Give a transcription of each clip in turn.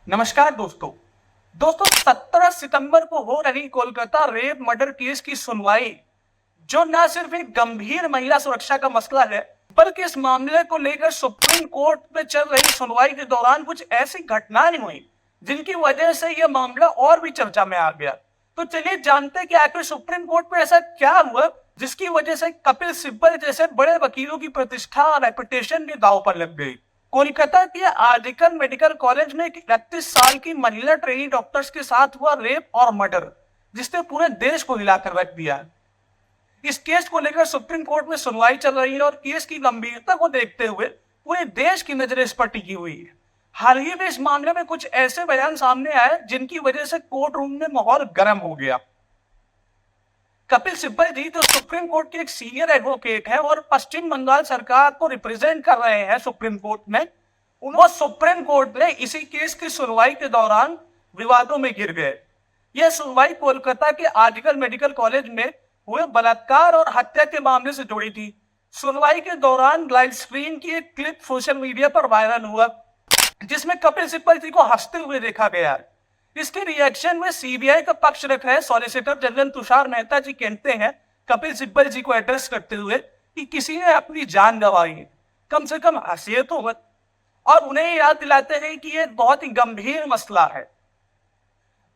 नमस्कार दोस्तों। 17 सितंबर को हो रही कोलकाता रेप मर्डर केस की सुनवाई, जो न सिर्फ एक गंभीर महिला सुरक्षा का मसला है, बल्कि इस मामले को लेकर सुप्रीम कोर्ट में चल रही सुनवाई के दौरान कुछ ऐसी घटनाएं हुई जिनकी वजह से यह मामला और भी चर्चा में आ गया। तो चलिए जानते हैं कि आखिर सुप्रीम कोर्ट में ऐसा क्या हुआ जिसकी वजह से कपिल सिब्बल जैसे बड़े वकीलों की प्रतिष्ठा और रेपुटेशन भी दांव पर लग गई। कोलकाता के आर्जिकल मेडिकल कॉलेज में एक 31 साल की महिला ट्रेनी डॉक्टर्स के साथ हुआ रेप और मर्डर, जिसने पूरे देश को हिलाकर रख दिया। इस केस को लेकर सुप्रीम कोर्ट में सुनवाई चल रही है और केस की गंभीरता को देखते हुए पूरे देश की नजर इस पर टिकी हुई है। हाल ही में इस मामले में कुछ ऐसे बयान सामने आए जिनकी वजह से कोर्ट रूम में माहौल गर्म हो गया। कपिल सिब्बल जी तो सुप्रीम कोर्ट के एक सीनियर एडवोकेट है और पश्चिम बंगाल सरकार को रिप्रेजेंट कर रहे हैं सुप्रीम कोर्ट में। वो सुप्रीम कोर्ट में इसी केस की सुनवाई के दौरान विवादों में घिर गए। यह सुनवाई कोलकाता के आर्जिकल मेडिकल कॉलेज में हुए बलात्कार और हत्या के मामले से जुड़ी थी। सुनवाई के दौरान लाइव स्ट्रीम की एक क्लिप सोशल मीडिया पर वायरल हुआ, जिसमें कपिल सिब्बल जी को हंसते हुए देखा गया। इसके रिएक्शन में सीबीआई का पक्ष रख रहे सॉलिसिटर जनरल तुषार मेहता जी कहते हैं कपिल सिब्बल जी को एड्रेस करते हुए कि किसी ने अपनी जान गंवाई है, कम से कम हंसिए तो मत, और उन्हें याद दिलाते हैं कि यह बहुत ही गंभीर मसला है।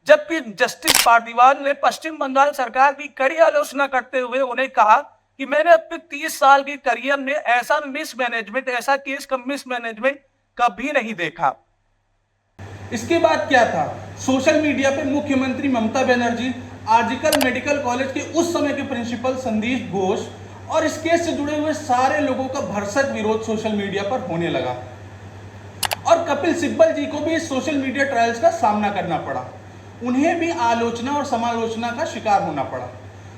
जबकि जस्टिस पार्दीवान ने पश्चिम बंगाल सरकार की कड़ी आलोचना करते हुए उन्हें कहा कि मैंने अपने 30 साल के करियर में ऐसा मिसमैनेजमेंट, ऐसा केस का मिसमैनेजमेंट कभी नहीं देखा। इसके बाद क्या था, सोशल मीडिया पे मुख्यमंत्री ममता बनर्जी, आर्जिकल मेडिकल कॉलेज के उस समय के प्रिंसिपल संदीप घोष और इस केस से जुड़े हुए सारे लोगों का भरसक विरोध सोशल मीडिया पर होने लगा और कपिल सिब्बल जी को भी इस सोशल मीडिया ट्रायल्स का सामना करना पड़ा। उन्हें भी आलोचना और समालोचना का शिकार होना पड़ा।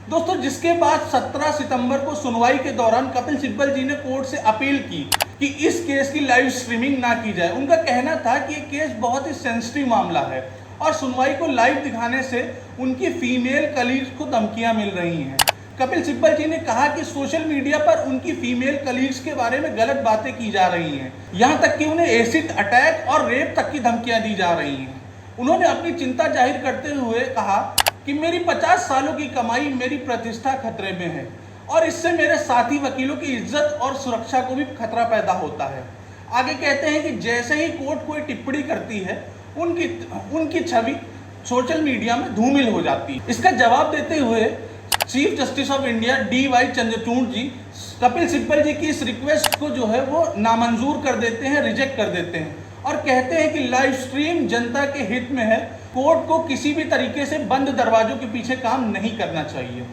दोस्तों, जिसके बाद 17 सितंबर को सुनवाई के दौरान कपिल सिब्बल जी ने कोर्ट से अपील की कि इस केस की लाइव स्ट्रीमिंग ना की जाए। उनका कहना था कि ये केस बहुत ही सेंसिटिव मामला है और सुनवाई को लाइव दिखाने से उनकी फीमेल कलीग्स को धमकियां मिल रही हैं। कपिल सिब्बल जी ने कहा कि सोशल मीडिया पर उनकी फीमेल कलीग्स के बारे में गलत बातें की जा रही हैं, यहाँ तक कि उन्हें एसिड अटैक और रेप तक की धमकियां दी जा रही हैं। उन्होंने अपनी चिंता जाहिर करते हुए कहा कि मेरी 50 सालों की कमाई, मेरी प्रतिष्ठा खतरे में है और इससे मेरे साथी वकीलों की इज्जत और सुरक्षा को भी खतरा पैदा होता है। आगे कहते हैं कि जैसे ही कोर्ट कोई टिप्पणी करती है, उनकी छवि सोशल मीडिया में धूमिल हो जाती है। इसका जवाब देते हुए chief justice of India DY Chandrachud ji Kapil Sibal ji की इस रिक्वेस्ट को जो है वो नामंजूर कर देते हैं, रिजेक्ट कर देते हैं और कहते हैं कि लाइव स्ट्रीम जनता के हित में है। कोर्ट को किसी भी तरीके से बंद दरवाजों के पीछे काम नहीं करना चाहिए।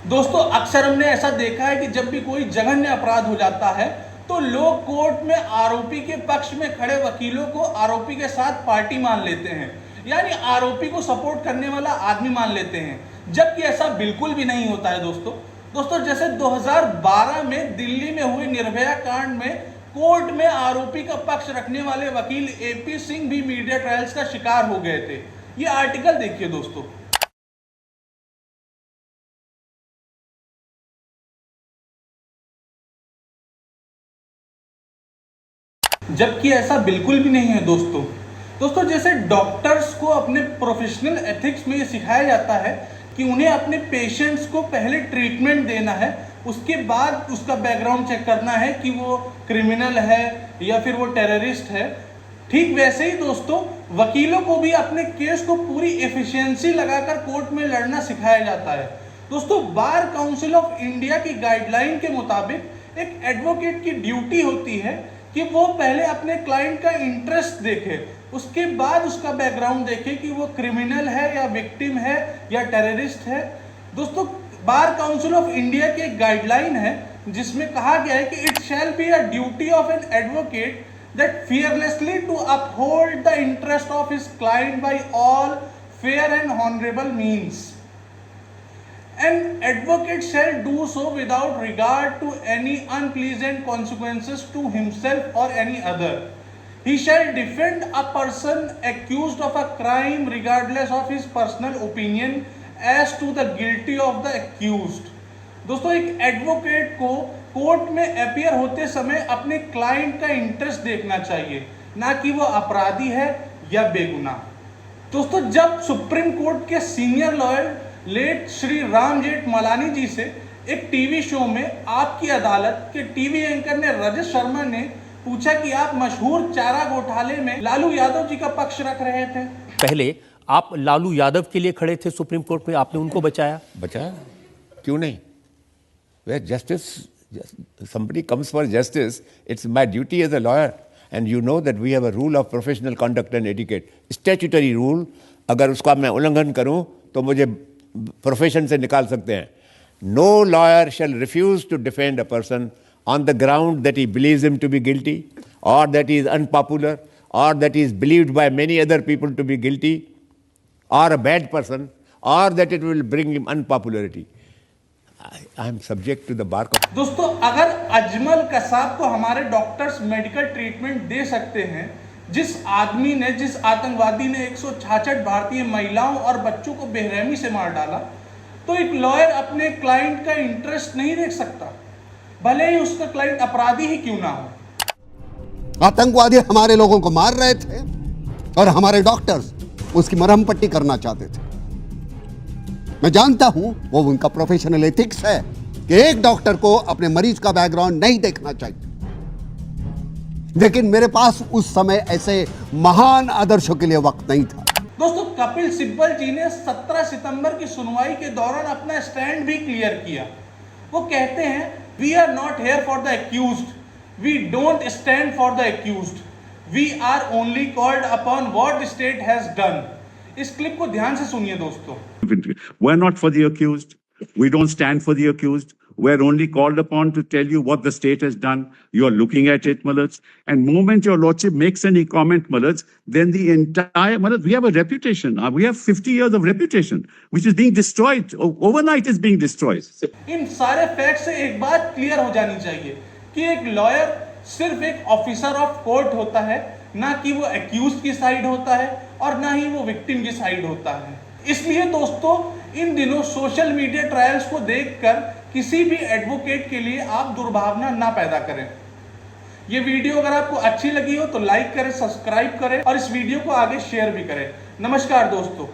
दोस्तों, अक्सर हमने ऐसा देखा है कि जब भी कोई जघन्य अपराध हो जाता है तो लोग कोर्ट में आरोपी के पक्ष में खड़े वकीलों को आरोपी के साथ पार्टी मान लेते हैं, यानी आरोपी को सपोर्ट करने वाला आदमी मान लेते हैं, जबकि ऐसा बिल्कुल भी नहीं होता है। दोस्तों, जैसे 2012 में दिल्ली में हुए निर्भया कांड में कोर्ट में आरोपी का पक्ष रखने वाले वकील AP सिंह भी मीडिया ट्रायल्स का शिकार हो गए थे। ये आर्टिकल देखिए दोस्तों। जबकि ऐसा बिल्कुल भी नहीं है दोस्तों, जैसे डॉक्टर्स को अपने प्रोफेशनल एथिक्स में ये सिखाया जाता है कि उन्हें अपने पेशेंट्स को पहले ट्रीटमेंट देना है, उसके बाद उसका बैकग्राउंड चेक करना है कि वो क्रिमिनल है या फिर वो टेररिस्ट है। ठीक वैसे ही दोस्तों, वकीलों को भी अपने केस को पूरी एफिशिएंसी लगाकर कोर्ट में लड़ना सिखाया जाता है। दोस्तों, बार काउंसिल ऑफ इंडिया की गाइडलाइन के मुताबिक एक एडवोकेट की ड्यूटी होती है कि वो पहले अपने क्लाइंट का इंटरेस्ट देखे, उसके बाद उसका बैकग्राउंड देखे कि वो क्रिमिनल है या विक्टिम है या टेररिस्ट है। दोस्तों, बार काउंसिल ऑफ इंडिया की एक गाइडलाइन है जिसमें कहा गया है कि it shall be a duty of an advocate that fearlessly to uphold the interest of his client by all fair and honorable means. An advocate shall do so without regard to any unpleasant consequences to himself or any other. He shall defend a person accused of a crime regardless of his personal opinion as to the guilty of the accused. दोस्तों, एक advocate को court में appear होते समय अपने client का interest देखना चाहिए, ना कि वो अपराधी है या बेगुनाह। दोस्तों, जब सुप्रीम कोर्ट के senior lawyer late Shri Ram Jethmalani ji से एक टीवी शो में आपकी अदालत के टीवी एंकर ने रजत शर्मा ने पूछा कि आप मशहूर चारा घोटाले में लालू यादव जी का पक्ष रख रहे थे। पहले आप लालू यादव के लिए खड़े थे सुप्रीम कोर्ट में, आपने उनको बचाया। क्यों नहीं? Where justice, somebody comes for justice, it's my duty as a lawyer. And you know that we have a rule of professional conduct and etiquette, statutory rule. अगर उसका मैं उल्लंघन करूं तो मुझे प्रोफेशन से निकाल सकते हैं। No lawyer shall refuse to defend a person on the ground that he believes him to be guilty, or that he is unpopular, or that he is believed by many other people to be guilty, or a bad person, or that it will bring him unpopularity. I am subject to the bar. दोस्तों, अगर अजमल कसाब को हमारे doctors medical treatment दे सकते हैं, जिस आतंकवादी ने 166 भारतीय महिलाओं और बच्चों को बेरहमी से मार डाला, तो एक लॉयर अपने क्लाइंट का इंटरेस्ट नहीं देख सकता, भले ही उसका क्लाइंट अपराधी ही क्यों ना हो। आतंकवादी हमारे लोगों को मार रहे थे और हमारे डॉक्टर्स उसकी मरहम पट्टी करना चाहते थे। मैं जानता हूं वो उनका प्रोफेशनल एथिक्स है कि एक डॉक्टर को अपने मरीज का बैकग्राउंड नहीं देखना चाहिए, लेकिन मेरे पास उस समय ऐसे महान आदर्शों के लिए वक्त नहीं था। दोस्तों, कपिल सिब्बल जी ने 17 सितंबर की सुनवाई के दौरान अपना स्टैंड भी क्लियर किया। वो कहते हैं, we are not here for the accused, we don't stand for the accused, we are only called upon what the state has done. इस क्लिप को ध्यान से सुनिए दोस्तों। We're not for the accused. We don't stand for the accused. We're only called upon to tell you what the state has done. You're looking at it, Malads. And moment your lordship makes any comment, Malads, then the entire, Malads, we have a reputation. We have 50 years of reputation, which is being destroyed. Overnight is being destroyed. इन सारे fact से एक बात clear हो जानी चाहिए कि एक lawyer सिर्फ एक ऑफिसर ऑफ कोर्ट होता है, ना कि वो एक्यूज की साइड होता है और ना ही वो विक्टिम की साइड होता है। इसलिए दोस्तों, इन दिनों सोशल मीडिया ट्रायल्स को देखकर किसी भी एडवोकेट के लिए आप दुर्भावना ना पैदा करें। ये वीडियो अगर आपको अच्छी लगी हो तो लाइक करें, सब्सक्राइब करें और इस वीडियो को आगे शेयर भी करें। नमस्कार दोस्तों।